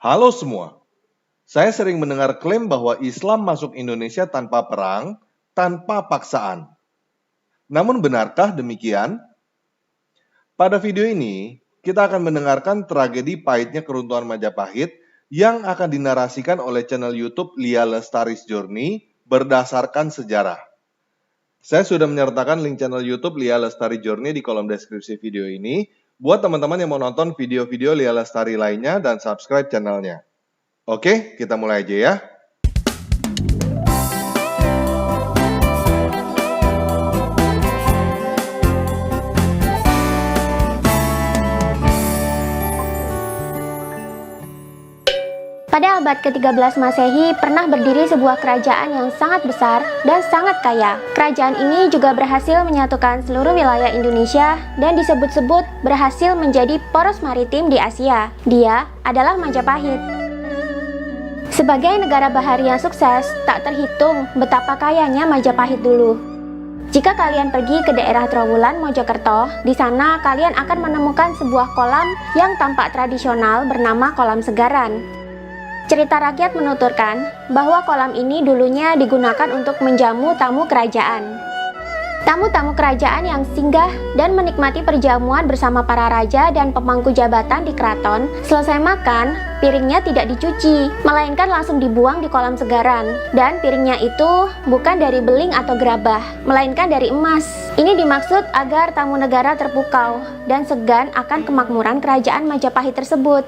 Halo semua, saya sering mendengar klaim bahwa Islam masuk Indonesia tanpa perang, tanpa paksaan. Namun benarkah demikian? Pada video ini, kita akan mendengarkan tragedi pahitnya keruntuhan Majapahit yang akan dinarasikan oleh channel YouTube Lia Lestari's Journey berdasarkan sejarah. Saya sudah menyertakan link channel YouTube Lia Lestari Journey di kolom deskripsi video ini buat teman-teman yang mau nonton video-video Lia Lestari lainnya dan subscribe channelnya. Oke, kita mulai aja ya. Pada abad ke-13 Masehi pernah berdiri sebuah kerajaan yang sangat besar dan sangat kaya. Kerajaan ini juga berhasil menyatukan seluruh wilayah Indonesia dan disebut-sebut berhasil menjadi poros maritim di Asia. Dia adalah Majapahit. Sebagai negara bahari yang sukses, tak terhitung betapa kayanya Majapahit dulu. Jika kalian pergi ke daerah Trowulan, Mojokerto, di sana kalian akan menemukan sebuah kolam yang tampak tradisional bernama Kolam Segaran. Cerita rakyat menuturkan bahwa kolam ini dulunya digunakan untuk menjamu tamu kerajaan. Tamu-tamu kerajaan yang singgah dan menikmati perjamuan bersama para raja dan pemangku jabatan di keraton, selesai makan, piringnya tidak dicuci, melainkan langsung dibuang di kolam segaran. Dan piringnya itu bukan dari beling atau gerabah, melainkan dari emas. Ini dimaksud agar tamu negara terpukau dan segan akan kemakmuran kerajaan Majapahit tersebut.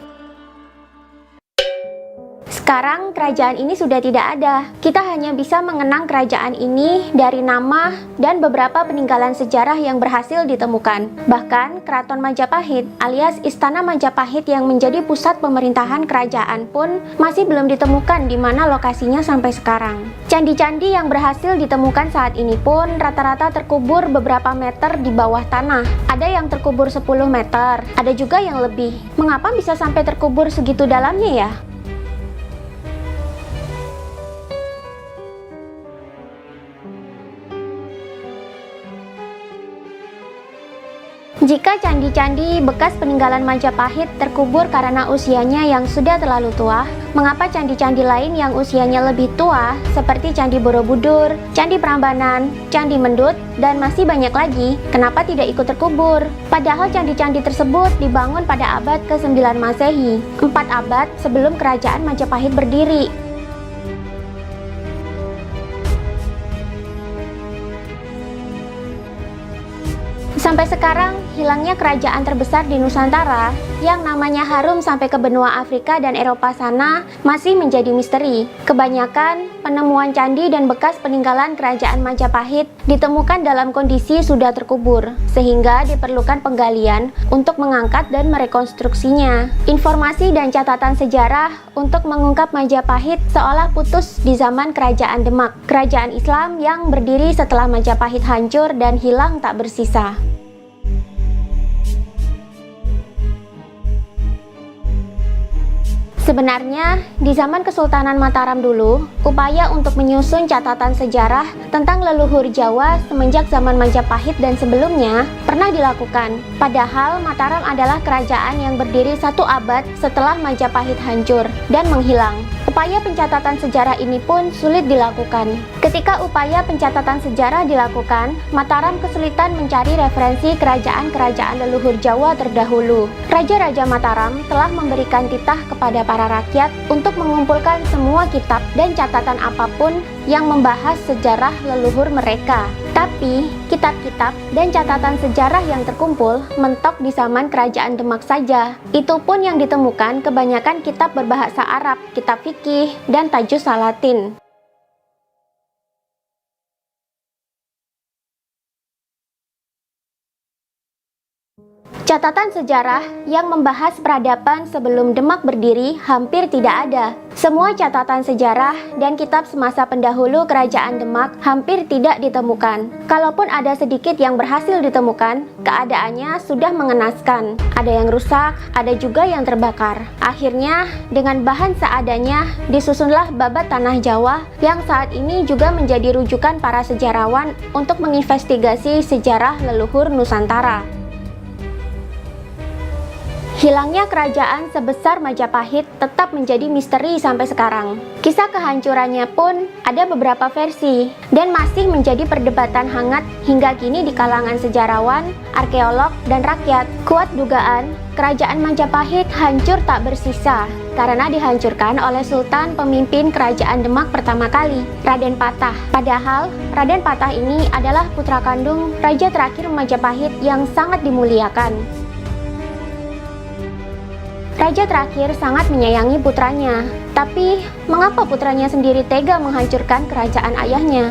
Sekarang kerajaan ini sudah tidak ada. Kita hanya bisa mengenang kerajaan ini dari nama dan beberapa peninggalan sejarah yang berhasil ditemukan. Bahkan Keraton Majapahit alias Istana Majapahit yang menjadi pusat pemerintahan kerajaan pun masih belum ditemukan di mana lokasinya sampai sekarang. Candi-candi yang berhasil ditemukan saat ini pun rata-rata terkubur beberapa meter di bawah tanah. Ada yang terkubur 10 meter, ada juga yang lebih. Mengapa bisa sampai terkubur segitu dalamnya ya? Jika candi-candi bekas peninggalan Majapahit terkubur karena usianya yang sudah terlalu tua, mengapa candi-candi lain yang usianya lebih tua seperti Candi Borobudur, Candi Prambanan, Candi Mendut, dan masih banyak lagi, kenapa tidak ikut terkubur? Padahal candi-candi tersebut dibangun pada abad ke-9 Masehi, 4 abad sebelum kerajaan Majapahit berdiri. Sampai sekarang, hilangnya kerajaan terbesar di Nusantara yang namanya harum sampai ke benua Afrika dan Eropa sana masih menjadi misteri. Kebanyakan penemuan candi dan bekas peninggalan kerajaan Majapahit ditemukan dalam kondisi sudah terkubur, sehingga diperlukan penggalian untuk mengangkat dan merekonstruksinya. Informasi dan catatan sejarah untuk mengungkap Majapahit seolah putus di zaman Kerajaan Demak, kerajaan Islam yang berdiri setelah Majapahit hancur dan hilang tak bersisa. Sebenarnya, di zaman Kesultanan Mataram dulu, upaya untuk menyusun catatan sejarah tentang leluhur Jawa semenjak zaman Majapahit dan sebelumnya pernah dilakukan. Padahal Mataram adalah kerajaan yang berdiri 1 abad setelah Majapahit hancur dan menghilang. Upaya pencatatan sejarah ini pun sulit dilakukan. Ketika upaya pencatatan sejarah dilakukan, Mataram kesulitan mencari referensi kerajaan-kerajaan leluhur Jawa terdahulu. Raja-raja Mataram telah memberikan titah kepada para rakyat untuk mengumpulkan semua kitab dan catatan apapun yang membahas sejarah leluhur mereka. Tapi, kitab-kitab dan catatan sejarah yang terkumpul mentok di zaman Kerajaan Demak saja. Itu pun yang ditemukan kebanyakan kitab berbahasa Arab, kitab fikih, dan tajus Salatin. Catatan sejarah yang membahas peradaban sebelum Demak berdiri hampir tidak ada. Semua catatan sejarah dan kitab semasa pendahulu Kerajaan Demak hampir tidak ditemukan. Kalaupun ada sedikit yang berhasil ditemukan, keadaannya sudah mengenaskan. Ada yang rusak, ada juga yang terbakar. Akhirnya, dengan bahan seadanya, disusunlah Babat Tanah Jawa yang saat ini juga menjadi rujukan para sejarawan untuk menginvestigasi sejarah leluhur Nusantara. Hilangnya kerajaan sebesar Majapahit tetap menjadi misteri sampai sekarang. Kisah kehancurannya pun ada beberapa versi dan masih menjadi perdebatan hangat hingga kini di kalangan sejarawan, arkeolog, dan rakyat. Kuat dugaan kerajaan Majapahit hancur tak bersisa karena dihancurkan oleh Sultan pemimpin kerajaan Demak pertama kali, Raden Patah. Padahal Raden Patah ini adalah putra kandung raja terakhir Majapahit yang sangat dimuliakan. Raja terakhir sangat menyayangi putranya, tapi mengapa putranya sendiri tega menghancurkan kerajaan ayahnya?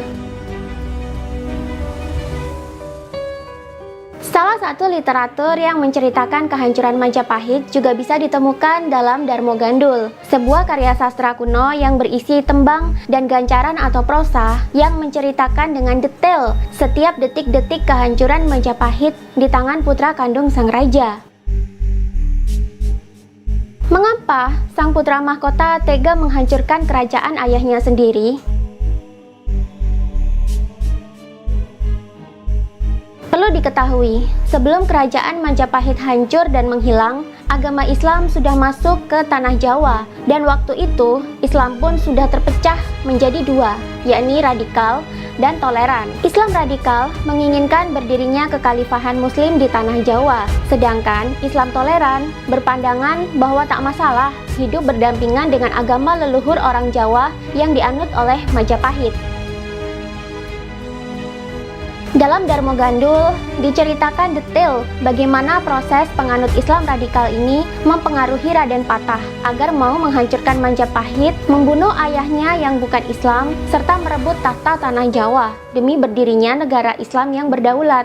Salah satu literatur yang menceritakan kehancuran Majapahit juga bisa ditemukan dalam Darmo Gandul, sebuah karya sastra kuno yang berisi tembang dan gancaran atau prosa yang menceritakan dengan detail setiap detik-detik kehancuran Majapahit di tangan putra kandung sang raja. Mengapa sang putra mahkota tega menghancurkan kerajaan ayahnya sendiri? Perlu diketahui, sebelum kerajaan Majapahit hancur dan menghilang, agama Islam sudah masuk ke tanah Jawa, dan waktu itu Islam pun sudah terpecah menjadi dua, yakni radikal dan toleran. Islam radikal menginginkan berdirinya kekhalifahan Muslim di tanah Jawa, sedangkan Islam toleran berpandangan bahwa tak masalah hidup berdampingan dengan agama leluhur orang Jawa yang dianut oleh Majapahit. Dalam Darmo Gandul diceritakan detail bagaimana proses penganut Islam radikal ini mempengaruhi Raden Patah agar mau menghancurkan Majapahit, membunuh ayahnya yang bukan Islam, serta merebut tahta tanah Jawa demi berdirinya negara Islam yang berdaulat.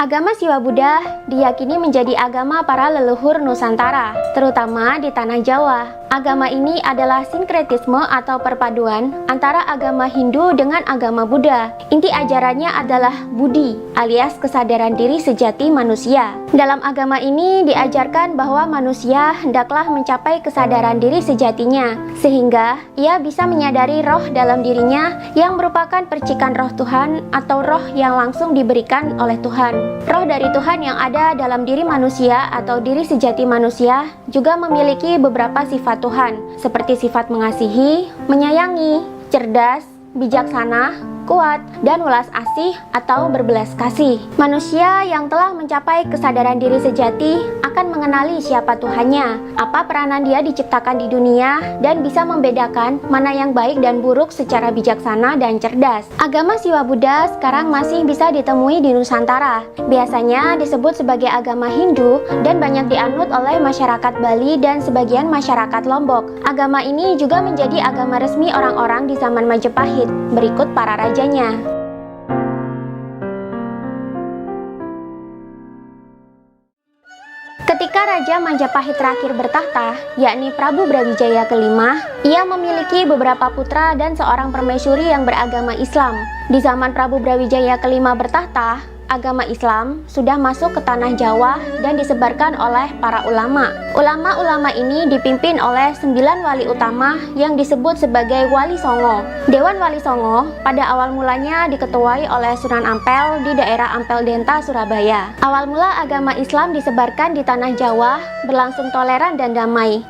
Agama Siwa Buddha diyakini menjadi agama para leluhur Nusantara, terutama di tanah Jawa. Agama ini adalah sinkretisme atau perpaduan antara agama Hindu dengan agama Buddha. Inti ajarannya adalah Budi, alias kesadaran diri sejati manusia. Dalam agama ini diajarkan bahwa manusia hendaklah mencapai kesadaran diri sejatinya, sehingga ia bisa menyadari roh dalam dirinya yang merupakan percikan roh Tuhan atau roh yang langsung diberikan oleh Tuhan. Roh dari Tuhan yang ada dalam diri manusia atau diri sejati manusia juga memiliki beberapa sifat Tuhan, seperti sifat mengasihi, menyayangi, cerdas, bijaksana, kuat, dan welas asih atau berbelas kasih. Manusia yang telah mencapai kesadaran diri sejati akan mengenali siapa Tuhannya, apa peranan dia diciptakan di dunia, dan bisa membedakan mana yang baik dan buruk secara bijaksana dan cerdas. Agama Siwa Buddha sekarang masih bisa ditemui di Nusantara. Biasanya disebut sebagai agama Hindu dan banyak dianut oleh masyarakat Bali dan sebagian masyarakat Lombok. Agama ini juga menjadi agama resmi orang-orang di zaman Majapahit. Berikut para rajanya. Ketika Raja Majapahit terakhir bertahta, yakni Prabu Brawijaya kelima, ia memiliki beberapa putra dan seorang permaisuri yang beragama Islam. Di zaman Prabu Brawijaya kelima bertahta, agama Islam sudah masuk ke tanah Jawa dan disebarkan oleh para ulama. Ulama-ulama ini dipimpin oleh 9 wali utama yang disebut sebagai Wali Songo. Dewan Wali Songo pada awal mulanya diketuai oleh Sunan Ampel di daerah Ampel Denta, Surabaya. Awal mula agama Islam disebarkan di tanah Jawa berlangsung toleran dan damai.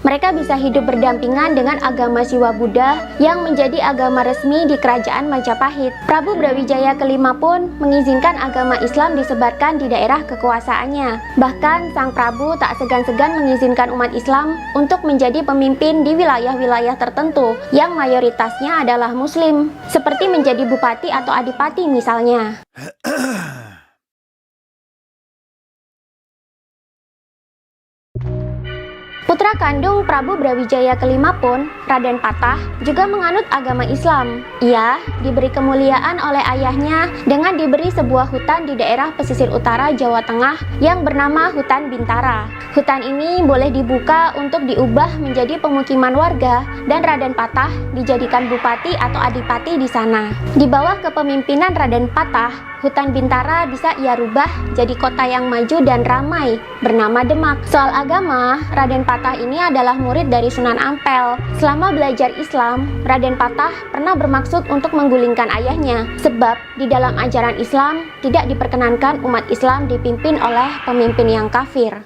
Mereka bisa hidup berdampingan dengan agama Siwa Buddha yang menjadi agama resmi di kerajaan Majapahit. Prabu Brawijaya kelima pun mengizinkan agama Islam disebarkan di daerah kekuasaannya. Bahkan sang Prabu tak segan-segan mengizinkan umat Islam untuk menjadi pemimpin di wilayah-wilayah tertentu yang mayoritasnya adalah Muslim, seperti menjadi bupati atau adipati misalnya. Putra kandung Prabu Brawijaya kelima pun, Raden Patah, juga menganut agama Islam. Ia diberi kemuliaan oleh ayahnya dengan diberi sebuah hutan di daerah pesisir utara Jawa Tengah yang bernama Hutan Bintara. Hutan ini boleh dibuka untuk diubah menjadi pemukiman warga dan Raden Patah dijadikan bupati atau adipati di sana. Di bawah kepemimpinan Raden Patah, Hutan Bintara bisa ia rubah jadi kota yang maju dan ramai bernama Demak. Soal agama, Raden Patah ini adalah murid dari Sunan Ampel. Selama belajar Islam, Raden Patah pernah bermaksud untuk menggulingkan ayahnya, sebab di dalam ajaran Islam tidak diperkenankan umat Islam dipimpin oleh pemimpin yang kafir.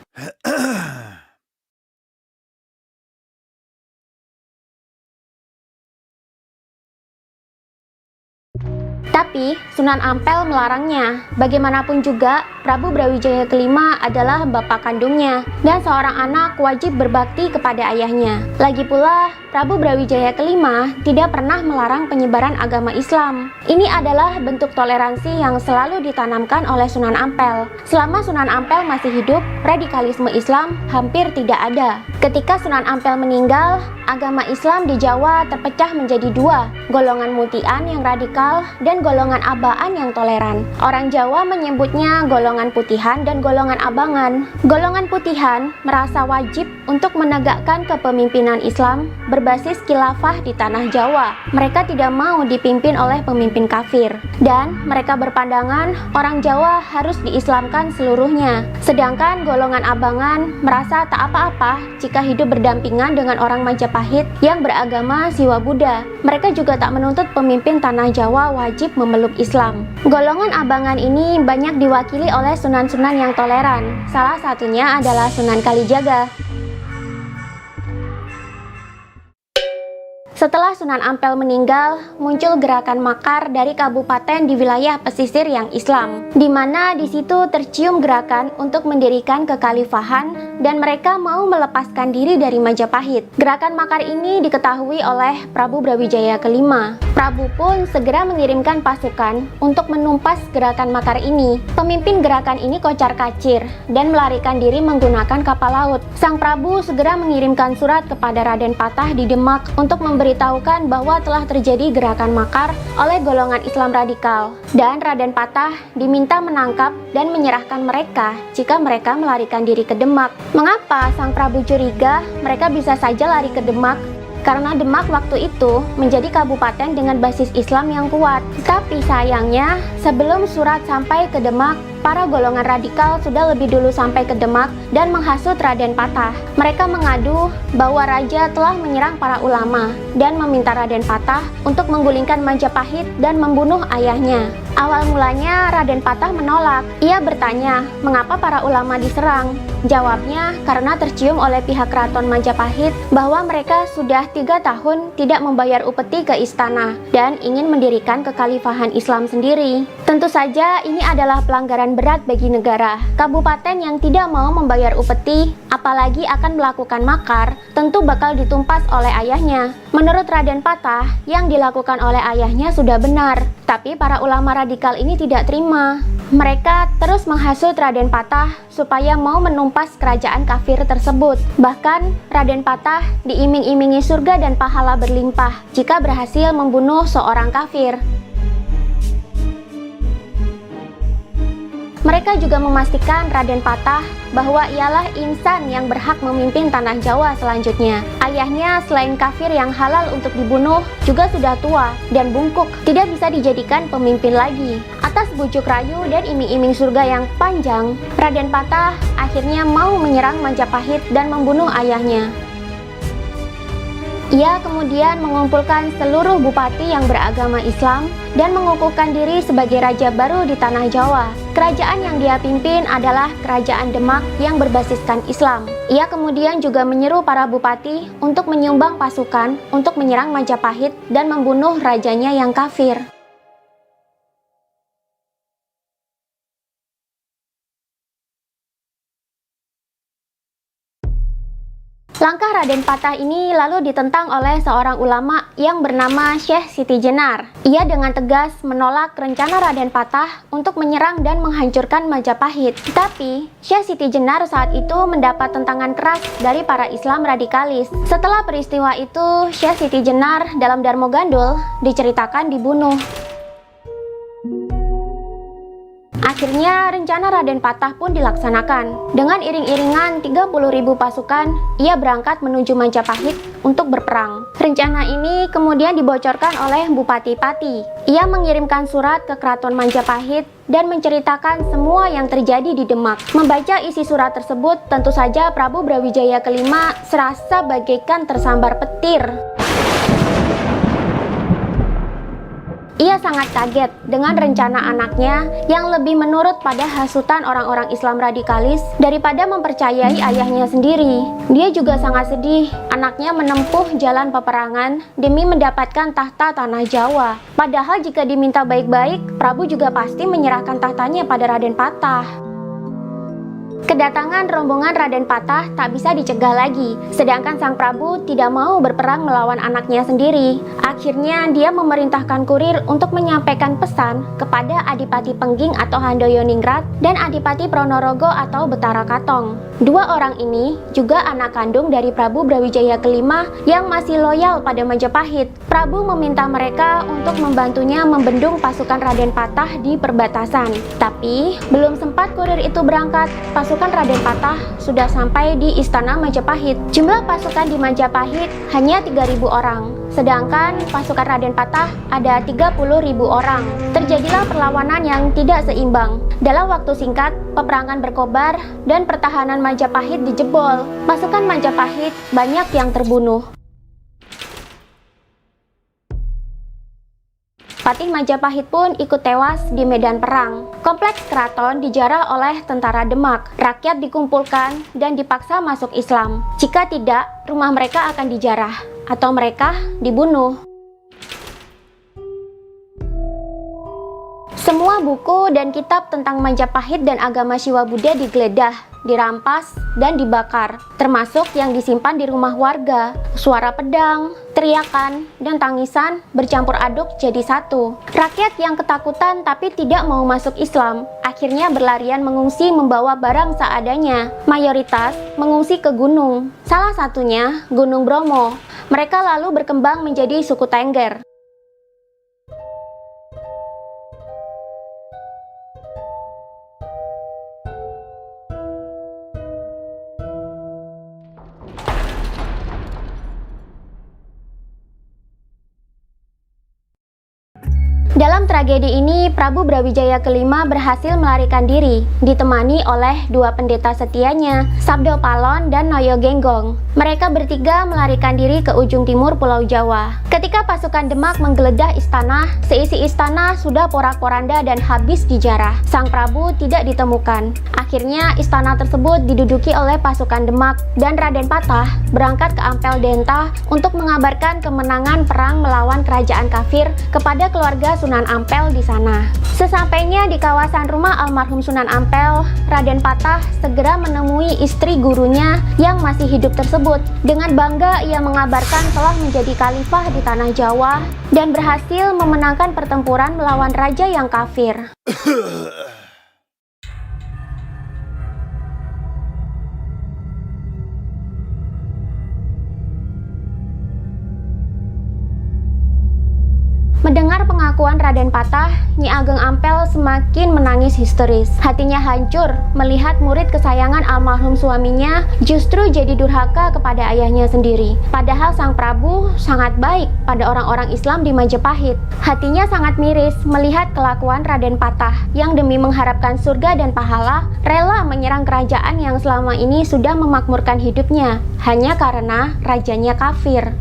Tapi Sunan Ampel melarangnya. Bagaimanapun juga, Prabu Brawijaya kelima adalah bapak kandungnya dan seorang anak wajib berbakti kepada ayahnya. Lagi pula, Prabu Brawijaya kelima tidak pernah melarang penyebaran agama Islam. Ini adalah bentuk toleransi yang selalu ditanamkan oleh Sunan Ampel. Selama Sunan Ampel masih hidup, radikalisme Islam hampir tidak ada. Ketika Sunan Ampel meninggal, agama Islam di Jawa terpecah menjadi dua, golongan Mutian yang radikal dan golongan Abaan yang toleran. Orang Jawa menyebutnya golongan Putihan dan golongan Abangan. Golongan Putihan merasa wajib untuk menegakkan kepemimpinan Islam berbasis khilafah di tanah Jawa. Mereka tidak mau dipimpin oleh pemimpin kafir, dan mereka berpandangan orang Jawa harus diislamkan seluruhnya. Sedangkan golongan Abangan merasa tak apa-apa jika hidup berdampingan dengan orang Majapahit yang beragama Siwa Buddha. Mereka juga tak menuntut pemimpin tanah Jawa wajib memeluk Islam. Golongan Abangan ini banyak diwakili oleh sunan-sunan yang toleran. Salah satunya adalah Sunan Kalijaga. Setelah Sunan Ampel meninggal, muncul gerakan makar dari kabupaten di wilayah pesisir yang Islam, di mana di situ tercium gerakan untuk mendirikan kekhalifahan dan mereka mau melepaskan diri dari Majapahit. Gerakan makar ini diketahui oleh Prabu Brawijaya kelima. Prabu pun segera mengirimkan pasukan untuk menumpas gerakan makar ini. Pemimpin gerakan ini kocar-kacir dan melarikan diri menggunakan kapal laut. Sang Prabu segera mengirimkan surat kepada Raden Patah di Demak untuk memberitahukan bahwa telah terjadi gerakan makar oleh golongan Islam radikal, dan Raden Patah diminta menangkap dan menyerahkan mereka jika mereka melarikan diri ke Demak. Mengapa Sang Prabu curiga mereka bisa saja lari ke Demak? Karena Demak waktu itu menjadi kabupaten dengan basis Islam yang kuat. Tapi sayangnya, sebelum surat sampai ke Demak, para golongan radikal sudah lebih dulu sampai ke Demak dan menghasut Raden Patah. Mereka mengadu bahwa raja telah menyerang para ulama dan meminta Raden Patah untuk menggulingkan Majapahit dan membunuh ayahnya. Awal mulanya Raden Patah menolak. Ia bertanya, mengapa para ulama diserang? Jawabnya, karena tercium oleh pihak keraton Majapahit bahwa mereka sudah 3 tahun tidak membayar upeti ke istana dan ingin mendirikan kekhalifahan Islam sendiri. Tentu saja ini adalah pelanggaran berat bagi negara. Kabupaten yang tidak mau membayar upeti, apalagi akan melakukan makar, tentu bakal ditumpas oleh ayahnya. Menurut Raden Patah, yang dilakukan oleh ayahnya sudah benar, tapi para ulama radikal ini tidak terima. Mereka terus menghasut Raden Patah supaya mau menumpas kerajaan kafir tersebut. Bahkan Raden Patah diiming-imingi surga dan pahala berlimpah jika berhasil membunuh seorang kafir. Mereka juga memastikan Raden Patah bahwa ialah insan yang berhak memimpin tanah Jawa selanjutnya. Ayahnya selain kafir yang halal untuk dibunuh, juga sudah tua dan bungkuk, tidak bisa dijadikan pemimpin lagi. Atas bujuk rayu dan iming-iming surga yang panjang, Raden Patah akhirnya mau menyerang Majapahit dan membunuh ayahnya. Ia kemudian mengumpulkan seluruh bupati yang beragama Islam dan mengukuhkan diri sebagai raja baru di tanah Jawa. Kerajaan yang dia pimpin adalah Kerajaan Demak yang berbasiskan Islam. Ia kemudian juga menyeru para bupati untuk menyumbang pasukan untuk menyerang Majapahit dan membunuh rajanya yang kafir. Langkah Raden Patah ini lalu ditentang oleh seorang ulama yang bernama Syekh Siti Jenar. Ia dengan tegas menolak rencana Raden Patah untuk menyerang dan menghancurkan Majapahit. Tapi, Syekh Siti Jenar saat itu mendapat tentangan keras dari para Islam radikalis. Setelah peristiwa itu, Syekh Siti Jenar dalam Darmo Gandul diceritakan dibunuh. Akhirnya rencana Raden Patah pun dilaksanakan. Dengan iring-iringan 30.000 pasukan, ia berangkat menuju Majapahit untuk berperang. Rencana ini kemudian dibocorkan oleh Bupati Pati. Ia mengirimkan surat ke Keraton Majapahit dan menceritakan semua yang terjadi di Demak. Membaca isi surat tersebut, tentu saja Prabu Brawijaya kelima serasa bagaikan tersambar petir. Ia sangat kaget dengan rencana anaknya yang lebih menurut pada hasutan orang-orang Islam radikalis daripada mempercayai ayahnya sendiri. Dia juga sangat sedih anaknya menempuh jalan peperangan demi mendapatkan tahta tanah Jawa. Padahal jika diminta baik-baik, Prabu juga pasti menyerahkan tahtanya pada Raden Patah. Kedatangan rombongan Raden Patah tak bisa dicegah lagi, sedangkan sang Prabu tidak mau berperang melawan anaknya sendiri. Akhirnya dia memerintahkan kurir untuk menyampaikan pesan kepada Adipati Pengging atau Handoyoningrat dan Adipati Pronorogo atau Betara Katong. Dua orang ini juga anak kandung dari Prabu Brawijaya kelima yang masih loyal pada Majapahit. Prabu meminta mereka untuk membantunya membendung pasukan Raden Patah di perbatasan. Tapi belum sempat kurir itu berangkat, pasukan Raden Patah sudah sampai di Istana Majapahit. Jumlah pasukan di Majapahit hanya 3.000 orang, sedangkan pasukan Raden Patah ada 30.000 orang. Terjadilah perlawanan yang tidak seimbang. Dalam waktu singkat, peperangan berkobar dan pertahanan Majapahit dijebol. Pasukan Majapahit banyak yang terbunuh. Patih Majapahit pun ikut tewas di medan perang. Kompleks keraton dijarah oleh tentara Demak. Rakyat dikumpulkan dan dipaksa masuk Islam. Jika tidak, rumah mereka akan dijarah atau mereka dibunuh. Semua buku dan kitab tentang Majapahit dan agama Siwa Buddha digeledah, dirampas, dan dibakar, termasuk yang disimpan di rumah warga. Suara pedang, teriakan, dan tangisan bercampur aduk jadi satu. Rakyat yang ketakutan tapi tidak mau masuk Islam, akhirnya berlarian mengungsi membawa barang seadanya. Mayoritas mengungsi ke gunung, salah satunya Gunung Bromo. Mereka lalu berkembang menjadi suku Tengger. Dalam tragedi ini, Prabu Brawijaya kelima berhasil melarikan diri, ditemani oleh dua pendeta setianya, Sabdo Palon dan Noyo Genggong. Mereka bertiga melarikan diri ke ujung timur Pulau Jawa. Ketika pasukan Demak menggeledah istana, seisi istana sudah porak-poranda dan habis dijarah. Sang Prabu tidak ditemukan. Akhirnya istana tersebut diduduki oleh pasukan Demak dan Raden Patah berangkat ke Ampel Denta untuk mengabarkan kemenangan perang melawan kerajaan kafir kepada keluarga Sunan Ampel di sana. Sesampainya di kawasan rumah almarhum Sunan Ampel, Raden Patah segera menemui istri gurunya yang masih hidup tersebut. Dengan bangga ia mengabarkan telah menjadi khalifah di tanah Jawa dan berhasil memenangkan pertempuran melawan raja yang kafir. Mendengar pengakuan Raden Patah, Nyi Ageng Ampel semakin menangis histeris. Hatinya hancur melihat murid kesayangan almarhum suaminya justru jadi durhaka kepada ayahnya sendiri. Padahal sang Prabu sangat baik pada orang-orang Islam di Majapahit. Hatinya sangat miris melihat kelakuan Raden Patah yang demi mengharapkan surga dan pahala, rela menyerang kerajaan yang selama ini sudah memakmurkan hidupnya, hanya karena rajanya kafir.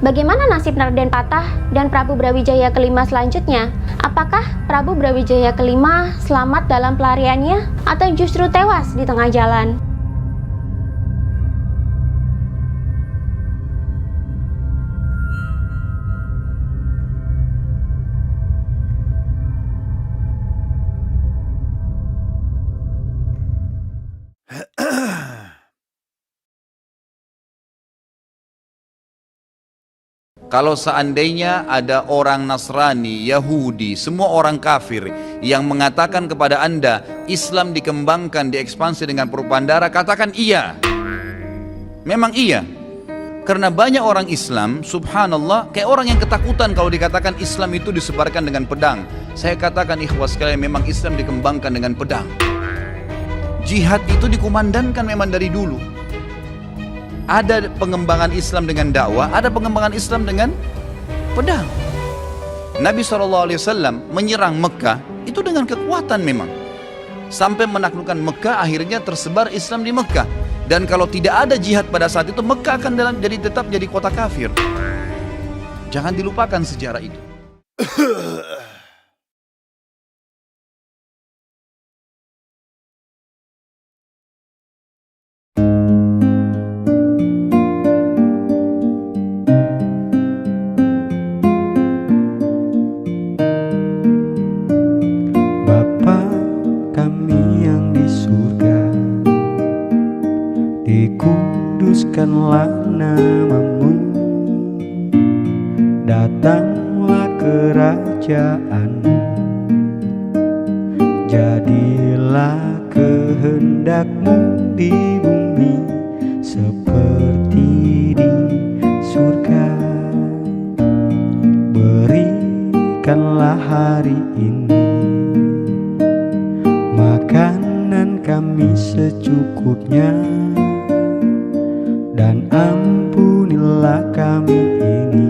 Bagaimana nasib Raden Patah dan Prabu Brawijaya kelima selanjutnya? Apakah Prabu Brawijaya kelima selamat dalam pelariannya atau justru tewas di tengah jalan? Kalau seandainya ada orang Nasrani, Yahudi, semua orang kafir yang mengatakan kepada Anda Islam dikembangkan, diekspansi dengan perubahan darah, katakan iya. Memang iya. Karena banyak orang Islam, subhanallah, kayak orang yang ketakutan kalau dikatakan Islam itu disebarkan dengan pedang. Saya katakan ikhwah sekalian, memang Islam dikembangkan dengan pedang. Jihad itu dikumandangkan memang dari dulu. Ada pengembangan Islam dengan dakwah, ada pengembangan Islam dengan pedang. Nabi SAW menyerang Mekah itu dengan kekuatan memang. Sampai menaklukkan Mekah, akhirnya tersebar Islam di Mekah. Dan kalau tidak ada jihad pada saat itu, Mekah akan tetap jadi kota kafir. Jangan dilupakan sejarah itu. Dikuduskanlah namamu, datanglah kerajaanmu, jadilah kehendakmu di bumi seperti di surga. Berikanlah hari ini makanan kami secukupnya, dan ampunilah kami ini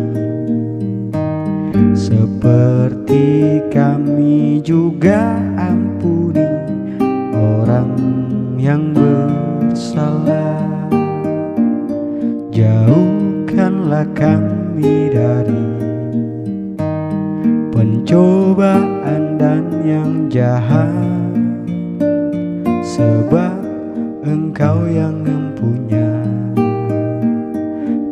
seperti kami juga ampuni orang yang bersalah. Jauhkanlah kami dari pencobaan dan yang jahat, sebab Engkau yang mempunyai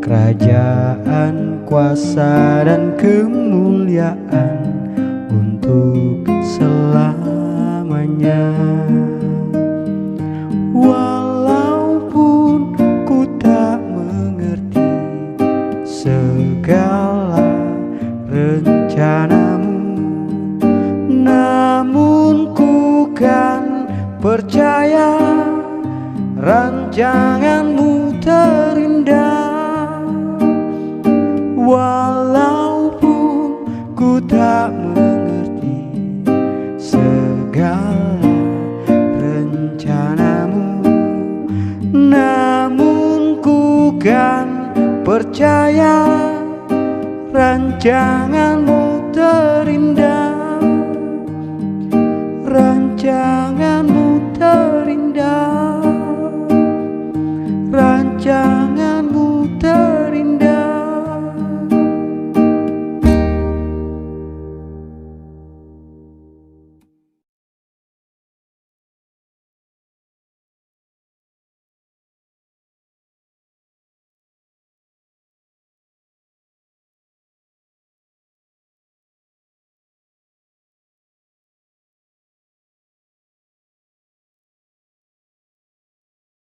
kerajaan, kuasa, dan kemuliaan untuk selamanya. Walaupun ku tak mengerti segala rencanamu, namun ku kan percaya rancanganmu terindah. Walaupun ku tak mengerti segala rencanamu, namun ku kan percaya rancanganmu terindah. Rancanganmu